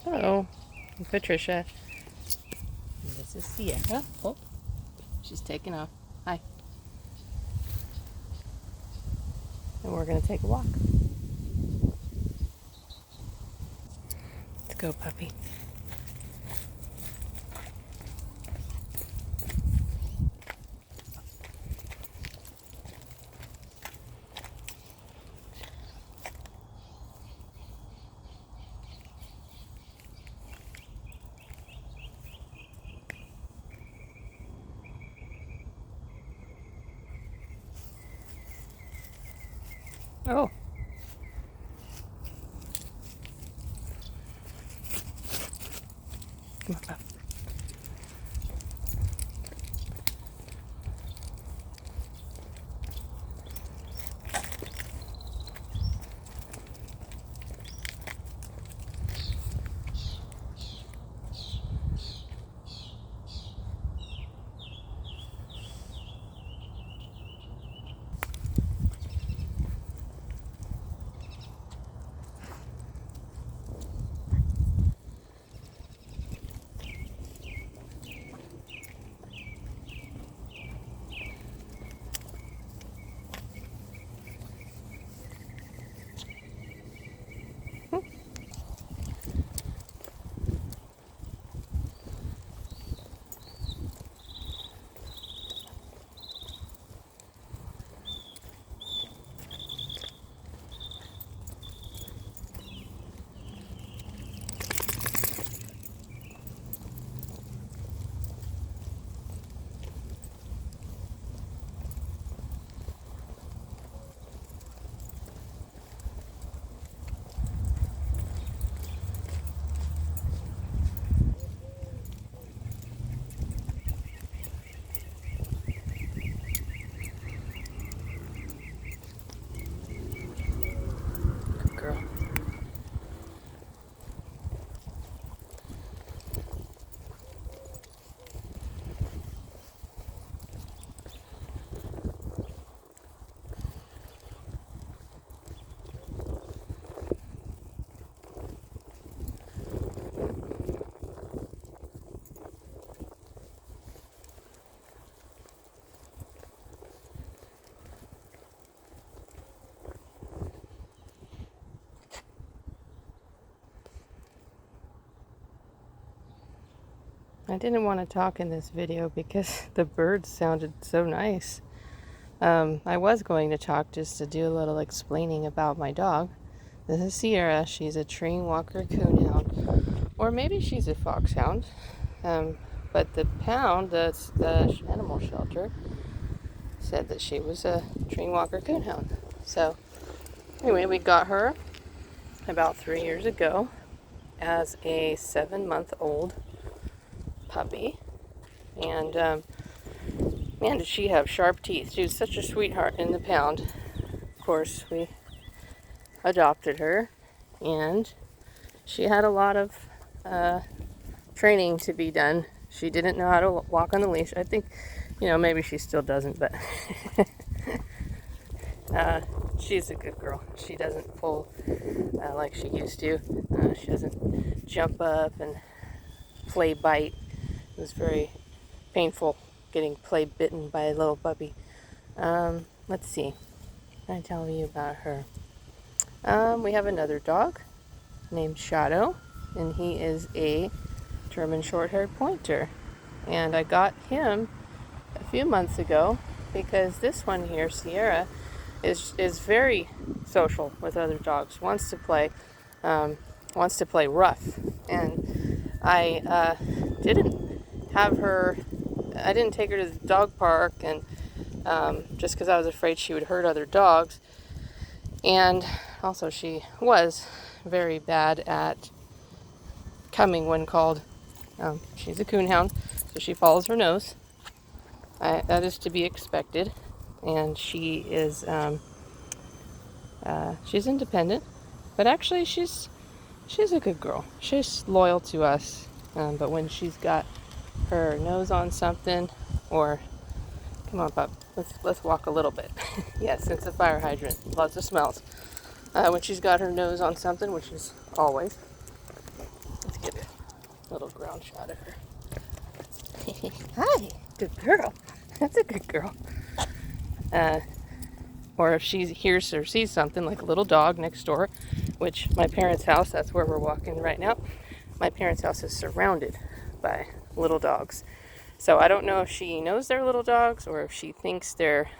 Hello, I'm Patricia. And this is Sierra. Oh, she's taking off. Hi. And we're going to take a walk. Let's go, puppy. Oh. Come on, pup. Good girl. I didn't want to talk in this video because the birds sounded so nice. I was going to talk just to do a little explaining about my dog. This is Sierra. She's a train walker coonhound, or maybe she's a foxhound. But the pound, the animal shelter, said that she was a train walker coonhound. So anyway, we got her about 3 years ago as a 7-month-old puppy, and man, did she have sharp teeth. She was such a sweetheart in the pound. Of course, we adopted her, and she had a lot of training to be done. She didn't know how to walk on the leash. I think, maybe she still doesn't, but she's a good girl. She doesn't pull like she used to. She doesn't jump up and play bite. It was very painful getting play bitten by a little puppy. Let's see. Can I tell you about her? We have another dog named Shadow, and he is a German short-haired pointer. And I got him a few months ago because this one here, Sierra, is very social with other dogs. Wants to play rough, and I didn't take her to the dog park, and just because I was afraid she would hurt other dogs. And also she was very bad at coming when called. She's a coonhound, so she follows her nose. That is to be expected. And she is she's independent, but actually she's a good girl. She's loyal to us. But when she's got her nose on something, or come on, pup, let's walk a little bit. Yes, it's a fire hydrant. Lots of smells. When she's got her nose on something, which is always, let's Little ground shot of her. Hi, good girl. That's a good girl. Or if she hears or sees something like a little dog next door, which my parents' house, that's where we're walking right now. My parents' house is surrounded by little dogs. So I don't know if she knows they're little dogs or if she thinks they're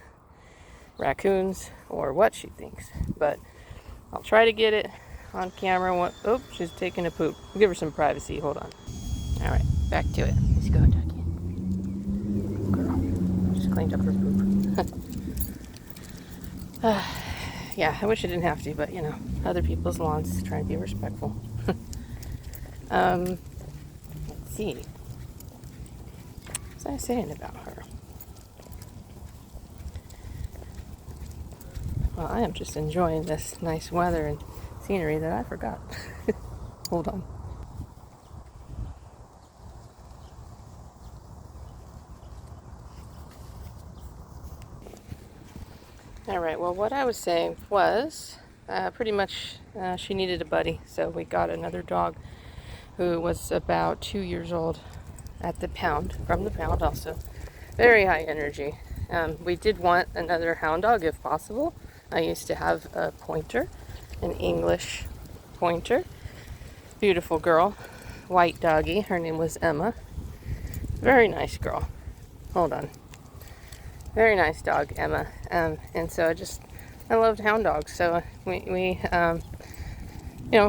raccoons or what she thinks. But I'll try to get it on camera. Oh, she's taking a poop. We'll give her some privacy. Hold on. All right, back to it. Let's go, Ducky. Girl, just cleaned up her poop. Yeah, I wish I didn't have to, but you know, other people's lawns, trying to be respectful. Let's see. What was I saying about her? Well, I am just enjoying this nice weather and scenery that I forgot. Hold on. All right, well, what I was saying was pretty much she needed a buddy, so we got another dog who was about 2 years old at the pound, from the pound also. Very high energy. We did want another hound dog if possible. I used to have a pointer, an English pointer. Beautiful girl, white doggy. Her name was Emma. Very nice girl. Hold on. Very nice dog, Emma. And so I loved hound dogs. So we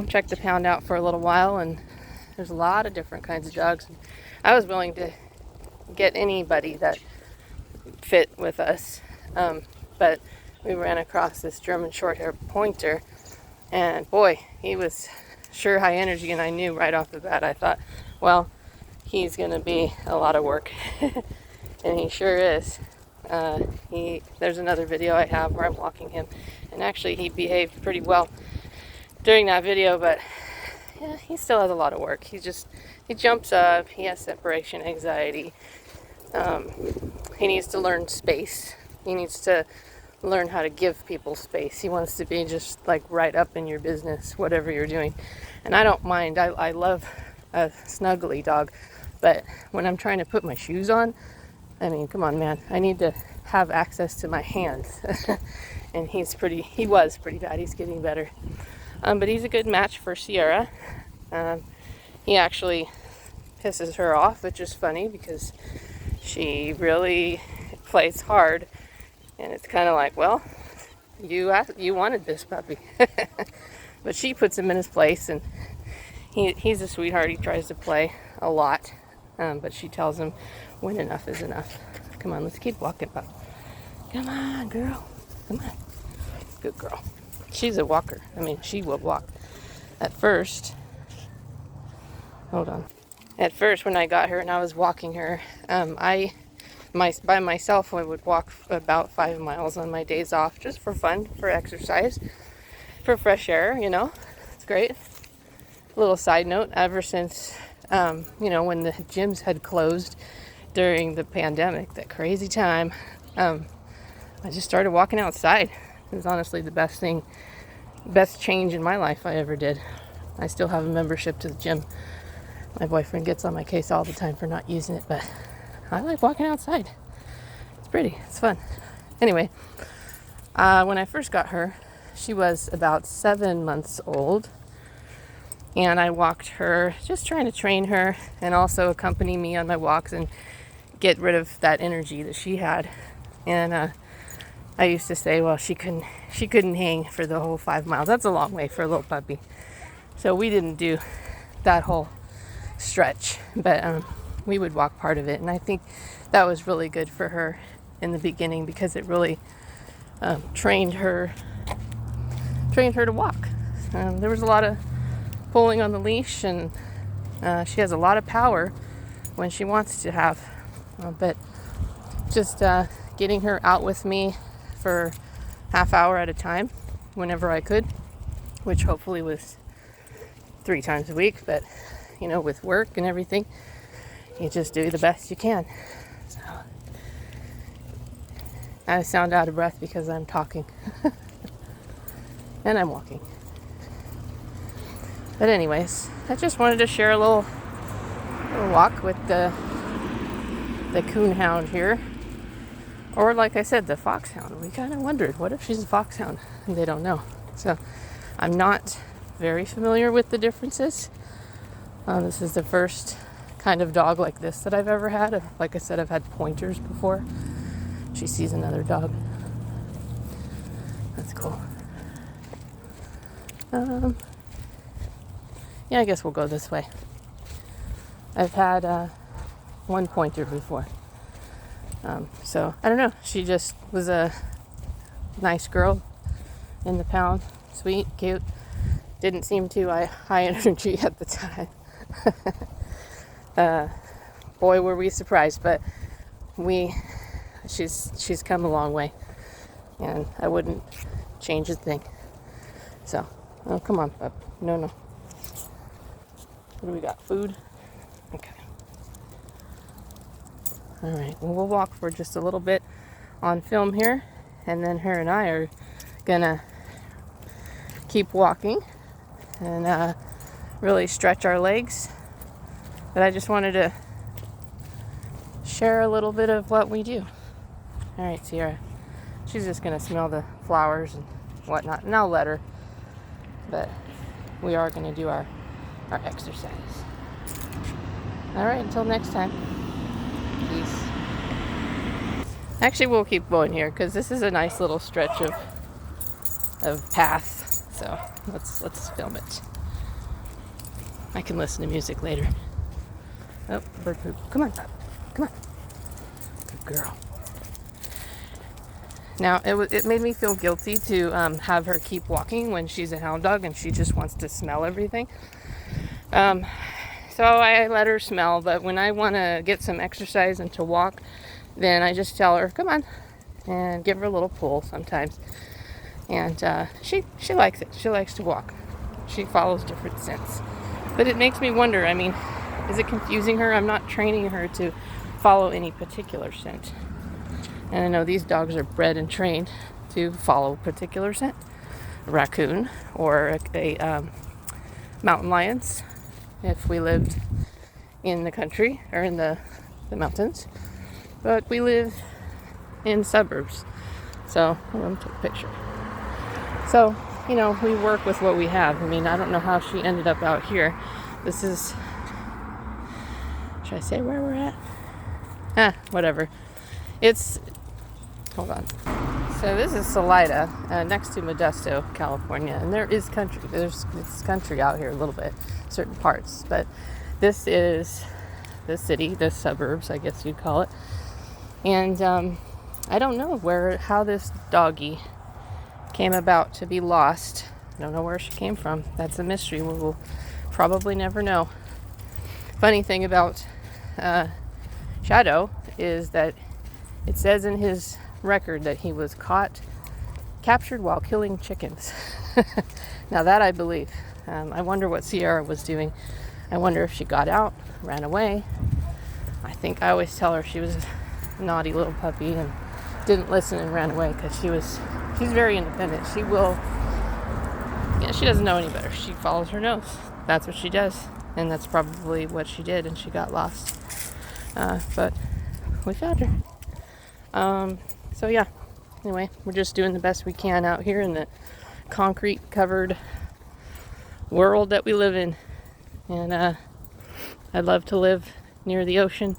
checked the pound out for a little while, and there's a lot of different kinds of dogs. I was willing to get anybody that fit with us, but we ran across this German Shorthair pointer, and boy, he was sure high energy, and I knew right off the bat, I thought, well, he's gonna be a lot of work. And he sure is. There's another video I have where I'm walking him, and actually he behaved pretty well during that video, but yeah, he still has a lot of work. He jumps up, he has separation anxiety. He needs to learn space. He needs to learn how to give people space. He wants to be just like right up in your business, whatever you're doing. And I don't mind. I love a snuggly dog, but when I'm trying to put my shoes on, I mean, come on, man. I need to have access to my hands. And he was pretty bad. He's getting better. But he's a good match for Sierra. He actually pisses her off, which is funny because she really plays hard. And it's kind of like, well, you wanted this puppy. But she puts him in his place, and he's a sweetheart. He tries to play a lot. But she tells him when enough is enough. Come on, let's keep walking up. Come on, girl. Come on. Good girl. She's a walker. I mean, she will walk. At first, when I got her and I was walking her, by myself, I would walk about 5 miles on my days off, just for fun, for exercise, for fresh air, you know. It's great. Little side note, ever since, when the gyms had closed during the pandemic, that crazy time, I just started walking outside. It was honestly the best change in my life I ever did. I still have a membership to the gym. My boyfriend gets on my case all the time for not using it, but I like walking outside. It's pretty. It's fun. Anyway, when I first got her, she was about 7 months old. And I walked her, just trying to train her and also accompany me on my walks and get rid of that energy that she had. And I used to say, well, she couldn't hang for the whole 5 miles. That's a long way for a little puppy. So we didn't do that whole stretch, but we would walk part of it. And I think that was really good for her in the beginning because it really trained her to walk. There was a lot of pulling on the leash, and she has a lot of power when she wants to have, but just getting her out with me for half hour at a time whenever I could, which hopefully was 3 times a week, but with work and everything, you just do the best you can. So I sound out of breath because I'm talking and I'm walking. But anyways, I just wanted to share a little a walk with the Coonhound here. Or like I said, the Foxhound. We kind of wondered, what if she's a Foxhound? And they don't know. So I'm not very familiar with the differences. This is the first kind of dog like this that I've ever had. Like I said, I've had pointers before. She sees another dog. That's cool. Yeah, I guess we'll go this way. I've had one pointer before. So I don't know. She just was a nice girl in the pound. Sweet, cute. Didn't seem too high energy at the time. Boy, were we surprised, but she's come a long way, and I wouldn't change a thing. So, oh, come on, pup. No. What do we got? Food? Okay. All right. Well, we'll walk for just a little bit on film here, and then her and I are gonna keep walking and really stretch our legs. But I just wanted to share a little bit of what we do. All right, Sierra. She's just gonna smell the flowers and whatnot, and I'll let her. But we are gonna do our exercise. All right, until next time. Peace. Actually, we'll keep going here because this is a nice little stretch of path. So let's film it. I can listen to music later. Oh, bird poop. Come on, pup. Come on. Good girl. Now, it made me feel guilty to have her keep walking when she's a hound dog and she just wants to smell everything. So I let her smell, but when I want to get some exercise and to walk, then I just tell her, come on, and give her a little pull sometimes. And she likes it. She likes to walk. She follows different scents. But it makes me wonder, I mean, is it confusing her? I'm not training her to follow any particular scent. And I know these dogs are bred and trained to follow a particular scent. A raccoon or a mountain lions, if we lived in the country or in the mountains. But we live in suburbs. So, let me take a picture. So, you know, we work with what we have. I mean, I don't know how she ended up out here. This is, should I say where we're at? Whatever. Hold on. So this is Salida, next to Modesto, California. And there is country. It's country out here a little bit, certain parts. But this is the city, the suburbs, I guess you'd call it. And I don't know how this doggie came about to be lost. I don't know where she came from. That's a mystery. We will probably never know. Funny thing about Shadow is that it says in his record that he was captured while killing chickens. Now that I believe. I wonder what Sierra was doing. I wonder if she got out, ran away. I think I always tell her she was a naughty little puppy and didn't listen and ran away because she's very independent. She doesn't know any better. She follows her nose. That's what she does. And that's probably what she did, and she got lost. But we found her. So yeah, anyway, we're just doing the best we can out here in the concrete covered world that we live in. And I'd love to live near the ocean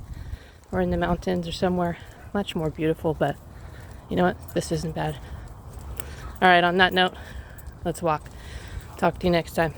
or in the mountains or somewhere much more beautiful, but you know what? This isn't bad. All right, on that note, let's walk. Talk to you next time.